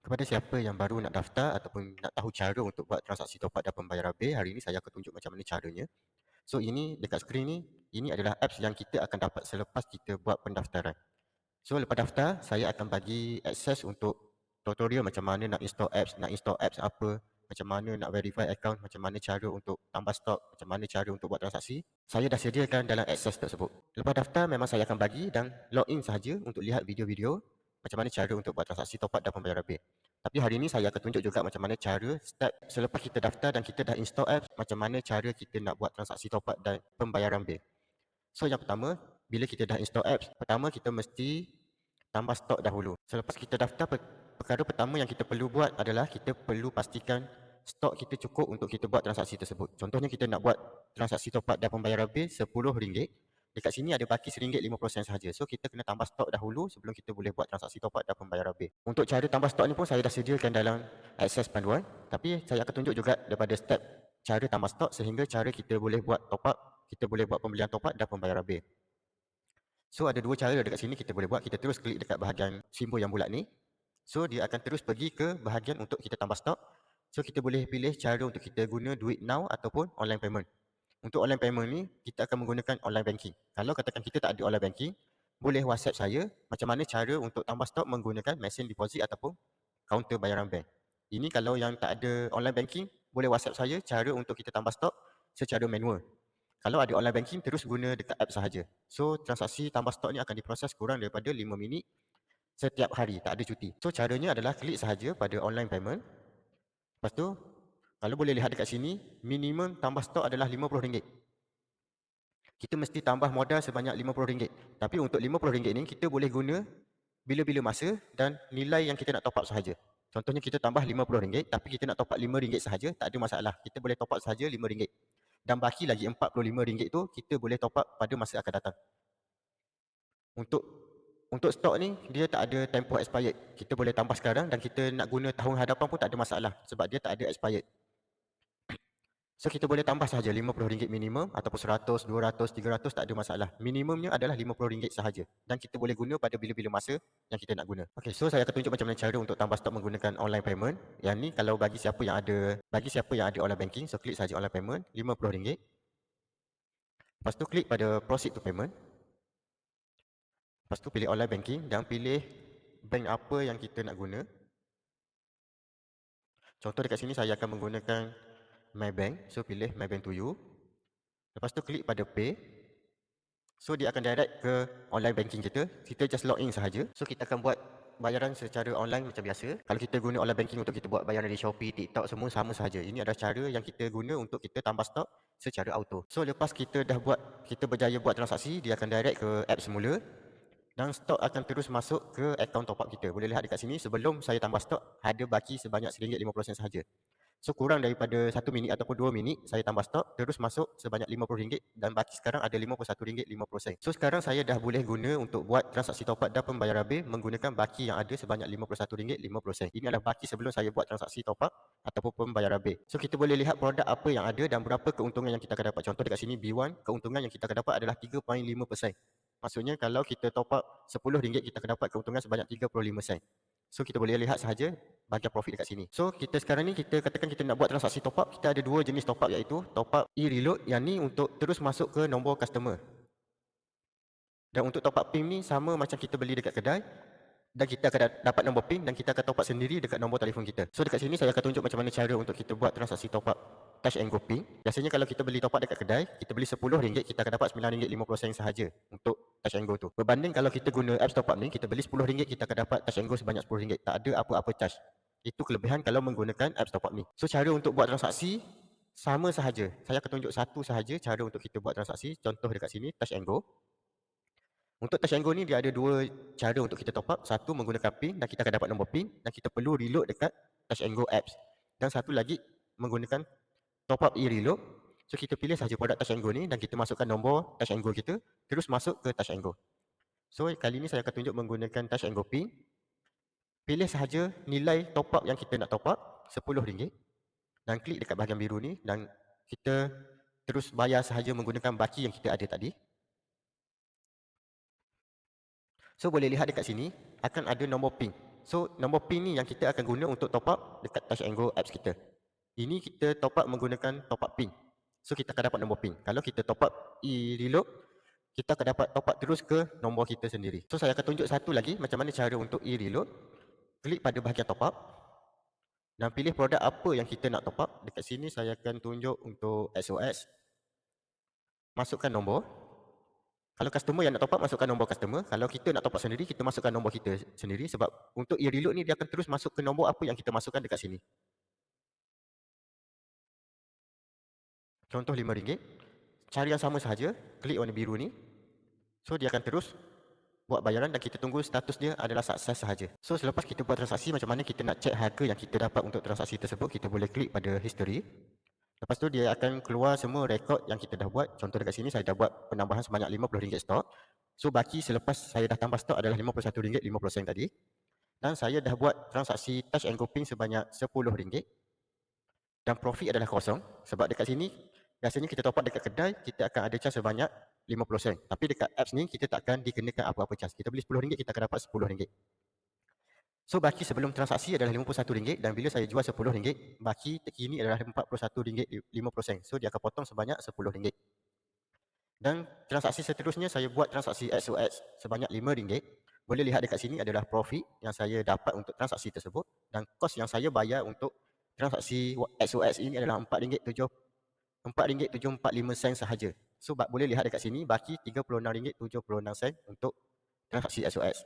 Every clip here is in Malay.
Kepada siapa yang baru nak daftar ataupun nak tahu cara untuk buat transaksi top up dan pembayaran bil, hari ini saya akan tunjuk macam mana caranya. So ini dekat skrin ni, ini adalah apps yang kita akan dapat selepas kita buat pendaftaran. So lepas daftar, saya akan bagi akses untuk tutorial macam mana nak install apps apa, macam mana nak verify account, macam mana cara untuk tambah stok, macam mana cara untuk buat transaksi. Saya dah sediakan dalam akses tersebut. Lepas daftar memang saya akan bagi dan login sahaja untuk lihat video-video macam mana cara untuk buat transaksi top up dan pembayaran bil. Tapi hari ini saya akan tunjuk juga macam mana cara step selepas kita daftar dan kita dah install apps, macam mana cara kita nak buat transaksi top up dan pembayaran bil. So yang pertama, bila kita dah install apps, pertama kita mesti tambah stok dahulu. Selepas kita daftar, perkara pertama yang kita perlu buat adalah kita perlu pastikan stok kita cukup untuk kita buat transaksi tersebut. Contohnya kita nak buat transaksi top up dan pembayaran bil RM10. Dekat sini ada baki RM1.50 sahaja. So kita kena tambah stok dahulu sebelum kita boleh buat transaksi top up dan pembayaran bil. Untuk cara tambah stok ni pun saya dah sediakan dalam akses panduan. Tapi saya akan tunjuk juga daripada step cara tambah stok sehingga cara kita boleh buat top up, kita boleh buat pembelian top up dan pembayaran bil. So ada dua cara dekat sini kita boleh buat. Kita terus klik dekat bahagian simbol yang bulat ni. So dia akan terus pergi ke bahagian untuk kita tambah stok. So kita boleh pilih cara untuk kita guna duit now ataupun online payment. Untuk online payment ni kita akan menggunakan online banking. Kalau katakan kita tak ada online banking, boleh WhatsApp saya macam mana cara untuk tambah stok menggunakan mesin deposit ataupun kaunter bayaran bank. Ini kalau yang tak ada online banking, boleh WhatsApp saya cara untuk kita tambah stok secara manual. Kalau ada online banking, terus guna dekat app sahaja. So, transaksi tambah stok ni akan diproses kurang daripada 5 minit setiap hari, tak ada cuti. So, caranya adalah klik sahaja pada online payment. Lepas tu, kalau boleh lihat dekat sini, minimum tambah stok adalah RM50. Kita mesti tambah modal sebanyak RM50. Tapi untuk RM50 ni, kita boleh guna bila-bila masa dan nilai yang kita nak top up sahaja. Contohnya kita tambah RM50, tapi kita nak top up RM5 sahaja, tak ada masalah. Kita boleh top up sahaja RM5. Dan baki lagi RM45 tu, kita boleh top up pada masa akan datang. Untuk stok ni, dia tak ada tempoh expired. Kita boleh tambah sekarang dan kita nak guna tahun hadapan pun tak ada masalah sebab dia tak ada expired. So kita boleh tambah sahaja RM50 minimum ataupun 100, 200, 300 tak ada masalah. Minimumnya adalah RM50 sahaja dan kita boleh guna pada bila-bila masa yang kita nak guna. Okey, so saya akan tunjuk macam mana cara untuk tambah stok menggunakan online payment. Yang ni kalau bagi siapa yang ada online banking, so klik sahaja online payment RM50. Lepas tu klik pada proceed to payment. Lepas tu pilih online banking dan pilih bank apa yang kita nak guna. Contoh dekat sini saya akan menggunakan Maybank. So pilih Maybank to you. Lepas tu klik pada pay. So dia akan direct ke online banking kita. Kita just log in sahaja. So kita akan buat bayaran secara online macam biasa. Kalau kita guna online banking untuk kita buat bayaran di Shopee, TikTok, semua sama sahaja. Ini adalah cara yang kita guna untuk kita tambah stok secara auto. So lepas kita berjaya buat transaksi, dia akan direct ke app semula. Dan stok akan terus masuk ke akaun top up kita. Boleh lihat dekat sini, sebelum saya tambah stok, ada baki sebanyak RM1.50 sahaja. So kurang daripada 1 minit ataupun 2 minit, saya tambah stok, terus masuk sebanyak RM50 dan baki sekarang ada RM51.50. So sekarang saya dah boleh guna untuk buat transaksi top up dan pembayaran bil menggunakan baki yang ada sebanyak RM51.50. Ini adalah baki sebelum saya buat transaksi top up ataupun pembayaran bil. So kita boleh lihat produk apa yang ada dan berapa keuntungan yang kita akan dapat. Contoh dekat sini B1, keuntungan yang kita akan dapat adalah 3.5%. Maksudnya kalau kita top up RM10, kita akan dapat keuntungan sebanyak 35 sen. So kita boleh lihat sahaja bahagian profit dekat sini. So kita sekarang ni, kita katakan kita nak buat transaksi top up, kita ada dua jenis top up, iaitu top up e-reload, yang ni untuk terus masuk ke nombor customer. Dan untuk top up PIN ni sama macam kita beli dekat kedai, dan kita akan dapat nombor PIN dan kita akan top up sendiri dekat nombor telefon kita. So dekat sini saya akan tunjuk macam mana cara untuk kita buat transaksi top up Touch and Go PIN. Biasanya kalau kita beli top up dekat kedai, kita beli RM10, kita akan dapat RM9.50 sahaja untuk Touch and Go tu. Berbanding kalau kita guna apps top up ni, kita beli RM10, kita akan dapat Touch and Go sebanyak RM10. Tak ada apa-apa charge. Itu kelebihan kalau menggunakan apps top up ni. So cara untuk buat transaksi sama sahaja. Saya akan tunjuk satu sahaja cara untuk kita buat transaksi. Contoh dekat sini, Touch and Go. Untuk Touch and Go ni dia ada dua cara untuk kita top up. Satu menggunakan PIN dan kita akan dapat nombor PIN dan kita perlu reload dekat Touch and Go apps. Dan satu lagi menggunakan top up e-reload. So kita pilih sahaja produk Touch and Go ni dan kita masukkan nombor Touch and Go kita, terus masuk ke Touch and Go. So kali ni saya akan tunjuk menggunakan Touch and Go PIN. Pilih sahaja nilai top up yang kita nak top up, RM10, dan klik dekat bahagian biru ni dan kita terus bayar sahaja menggunakan baki yang kita ada tadi. So boleh lihat dekat sini akan ada nombor PIN. So nombor PIN ni yang kita akan guna untuk top up dekat Touch and Go apps kita. Ini kita top up menggunakan top up PIN. So kita akan dapat nombor PIN. Kalau kita top up e-reload, kita akan dapat top up terus ke nombor kita sendiri. So saya akan tunjuk satu lagi macam mana cara untuk e-reload. Klik pada bahagian top up dan pilih produk apa yang kita nak top up. Dekat sini saya akan tunjuk untuk SOS. Masukkan nombor. Kalau customer yang nak top up, masukkan nombor customer. Kalau kita nak top up sendiri, kita masukkan nombor kita sendiri. Sebab untuk e-reload ni dia akan terus masuk ke nombor apa yang kita masukkan dekat sini. Contoh RM5. Cara yang sama sahaja, klik warna biru ni. So dia akan terus buat bayaran dan kita tunggu status dia adalah sukses sahaja. So selepas kita buat transaksi, macam mana kita nak cek harga yang kita dapat untuk transaksi tersebut, kita boleh klik pada history. Lepas tu dia akan keluar semua rekod yang kita dah buat. Contoh dekat sini saya dah buat penambahan sebanyak RM50 stok. So baki selepas saya dah tambah stok adalah RM51.50 tadi. Dan saya dah buat transaksi Touch and Go PIN sebanyak RM10. Dan profit adalah kosong. Sebab dekat sini biasanya kita top up dekat kedai, kita akan ada charge sebanyak RM50. Tapi dekat apps ni kita tak akan dikenakan apa-apa charge. Kita beli RM10, kita akan dapat RM10. So baki sebelum transaksi adalah RM51 dan bila saya jual RM10, baki terkini adalah RM41.50. So dia akan potong sebanyak RM10. Dan transaksi seterusnya saya buat transaksi SOS sebanyak RM5. Boleh lihat dekat sini adalah profit yang saya dapat untuk transaksi tersebut dan kos yang saya bayar untuk transaksi SOS ini adalah RM4.745 sahaja. So boleh lihat dekat sini baki RM36.76 untuk transaksi SOS.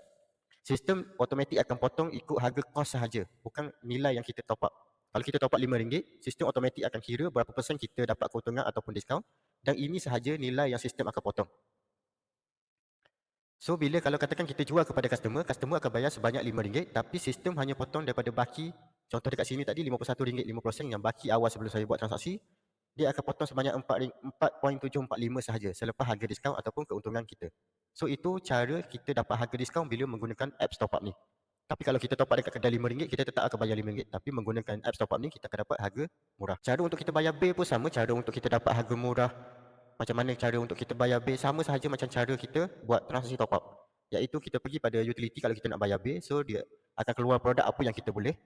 Sistem automatik akan potong ikut harga kos sahaja, bukan nilai yang kita top up. Kalau kita top up RM5, sistem automatik akan kira berapa persen kita dapat keuntungan ataupun diskaun dan ini sahaja nilai yang sistem akan potong. So bila kalau katakan kita jual kepada customer, customer akan bayar sebanyak RM5 tapi sistem hanya potong daripada baki. Contoh dekat sini tadi RM51.50 yang baki awal sebelum saya buat transaksi, dia akan potong sebanyak 4.745 sahaja selepas harga diskaun ataupun keuntungan kita. So itu cara kita dapat harga diskaun bila menggunakan apps top up ni. Tapi kalau kita top up dekat kedai RM5, kita tetap akan bayar RM5. Tapi menggunakan apps top up ni, kita akan dapat harga murah. Cara untuk kita bayar bil pun sama. Cara untuk kita dapat harga murah, macam mana cara untuk kita bayar bil, sama sahaja macam cara kita buat transaksi top up. Iaitu kita pergi pada utility kalau kita nak bayar bil. So dia akan keluar produk apa yang kita boleh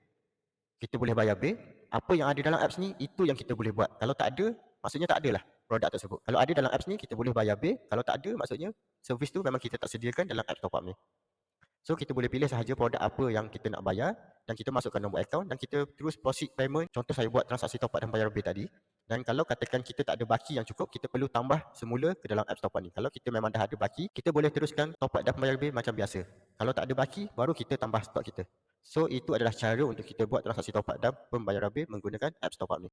bayar bil. Apa yang ada dalam apps ni, itu yang kita boleh buat. Kalau tak ada, maksudnya tak adalah produk tersebut. Kalau ada dalam apps ni, kita boleh bayar bil. Kalau tak ada, maksudnya servis tu memang kita tak sediakan dalam apps top up ni. So kita boleh pilih sahaja produk apa yang kita nak bayar dan kita masukkan nombor akaun dan kita terus proceed payment. Contoh saya buat transaksi top up dan bayar bil tadi. Dan kalau katakan kita tak ada baki yang cukup, kita perlu tambah semula ke dalam apps top up ni. Kalau kita memang dah ada baki, kita boleh teruskan top up dan bayar bil macam biasa. Kalau tak ada baki, baru kita tambah stok kita. So itu adalah cara untuk kita buat transaksi top up dan pembayaran bil menggunakan apps top up ni.